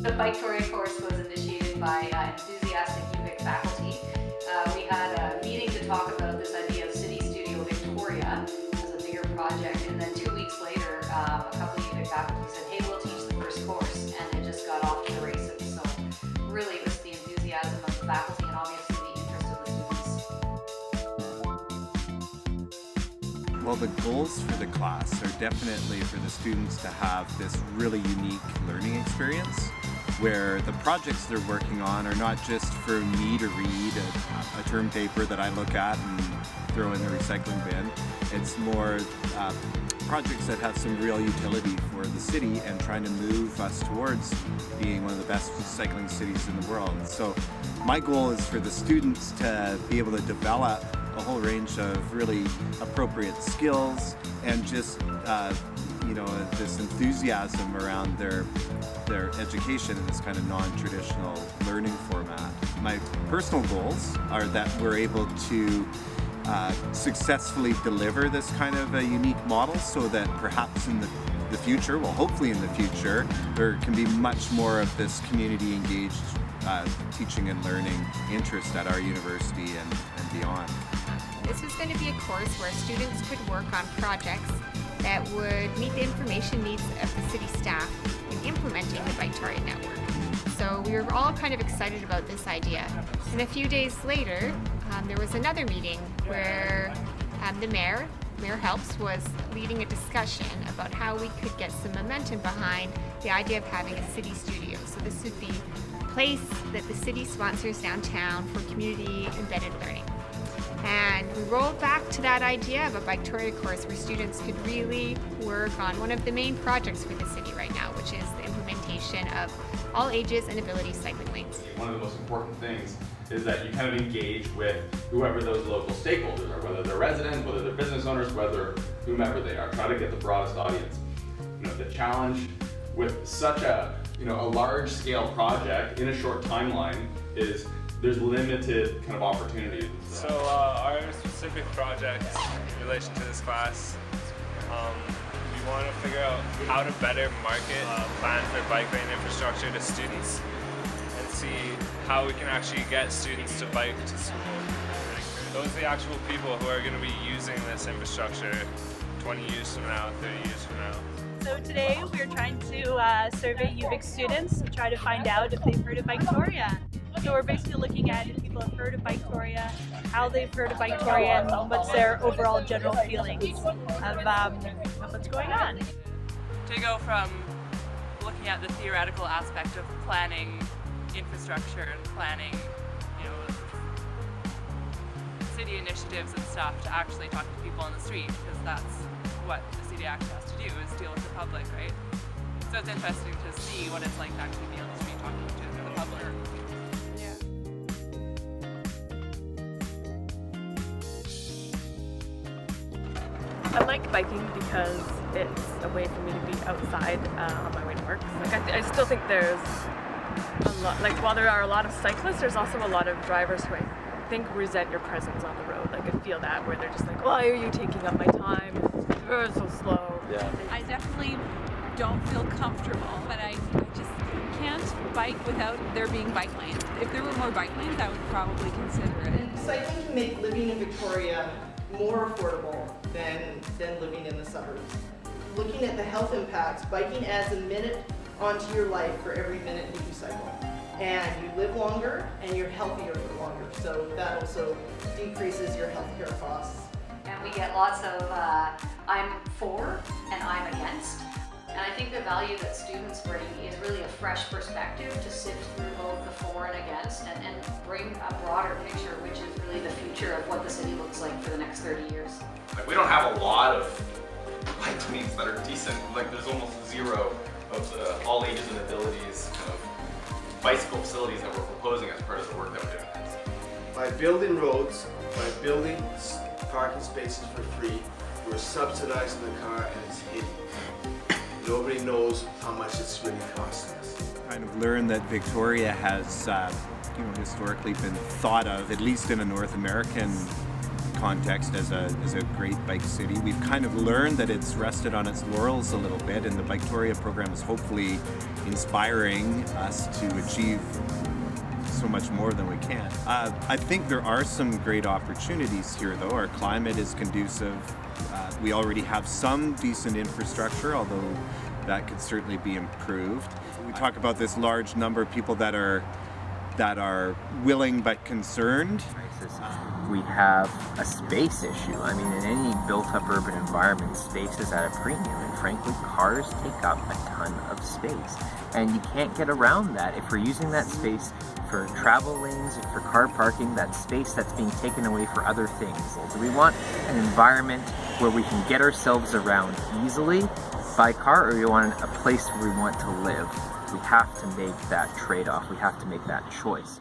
The Biketoria course was initiated by enthusiastic Uvic faculty. We had a meeting to talk about this idea of CityStudio Victoria as a bigger project, and then 2 weeks later, a couple of Uvic faculty said, hey, we'll teach the first course, and it just got off to the races. So really it was the enthusiasm of the faculty and obviously the interest of the students. Well, the goals for the class are definitely for the students to have this really unique learning experience where the projects they're working on are not just for me to read a term paper that I look at and throw in the recycling bin. It's more projects that have some real utility for the city and trying to move us towards being one of the best recycling cities in the world. So my goal is for the students to be able to develop a whole range of really appropriate skills and just this enthusiasm around their education in this kind of non-traditional learning format. My personal goals are that we're able to successfully deliver this kind of a unique model so that perhaps in the future, well hopefully in the future, there can be much more of this community engaged teaching and learning interest at our university and beyond. This was going to be a course where students could work on projects that would meet the information needs of the city staff in implementing the Biketoria network. So we were all kind of excited about this idea. And a few days later, there was another meeting where the Mayor Helps, was leading a discussion about how we could get some momentum behind the idea of having a city studio. So this would be a place that the city sponsors downtown for community embedded learning. And we rolled back to that idea of a Biketoria course where students could really work on one of the main projects for the city right now, which is the implementation of all ages and abilities cycling lanes. One of the most important things is that you kind of engage with whoever those local stakeholders are, whether they're residents, whether they're business owners, whether whomever they are. Try to get the broadest audience. The challenge with such a large scale project in a short timeline is there's limited kind of opportunities. So our specific project in relation to this class, we want to figure out how to better market plan for bike lane infrastructure to students and see how we can actually get students to bike to school. Those are the actual people who are going to be using this infrastructure 20 years from now, 30 years from now. So today we're trying to survey Uvic students to try to find out if they've heard of Biketoria. So we're basically looking at if people have heard of Biketoria, how they've heard of Biketoria, and what's their overall general feelings of what's going on. To go from looking at the theoretical aspect of planning infrastructure and planning, city initiatives and stuff, to actually talking to people on the street, because that's what the city actually has to do, is deal with the public, right? So it's interesting to see what it's like to actually be on the street talking to the public. I like biking because it's a way for me to be outside on my way to work. I still think there's a lot, while there are a lot of cyclists, there's also a lot of drivers who I think resent your presence on the road. I feel that, where they're just like, why are you taking up my time? It's so slow. Yeah. I definitely don't feel comfortable, but I just can't bike without there being bike lanes. If there were more bike lanes, I would probably consider it. Cycling can make living in Victoria more affordable than living in the suburbs. Looking at the health impacts, biking adds a minute onto your life for every minute that you cycle. And you live longer and you're healthier for longer. So that also decreases your healthcare costs. And we get lots of I'm for and I'm against. And I think the value that students bring is really a fresh perspective to sift through both the for and against and bring a broader picture, which is really the future of what the city looks like for the next 30 years. We don't have a lot of bike lanes that are decent. There's almost zero of all ages and abilities kind of bicycle facilities that we're proposing as part of the work that we're doing. By building roads, by building parking spaces for free, we're subsidizing the car and it's hidden. Nobody knows how much it's really costing us. Kind of learned that Victoria has historically been thought of, at least in a North American context as a great bike city. We've kind of learned that it's rested on its laurels a little bit, and the Biketoria program is hopefully inspiring us to achieve so much more than we can. I think there are some great opportunities here, though. Our climate is conducive. We already have some decent infrastructure, although that could certainly be improved. We talk about this large number of people that are willing but concerned. We have a space issue. I mean, in any built-up urban environment, space is at a premium, and frankly, cars take up a ton of space. And you can't get around that if we're using that space for travel lanes, for car parking, that space that's being taken away for other things. Do we want an environment where we can get ourselves around easily by car, or do we want a place where we want to live? We have to make that trade-off. We have to make that choice.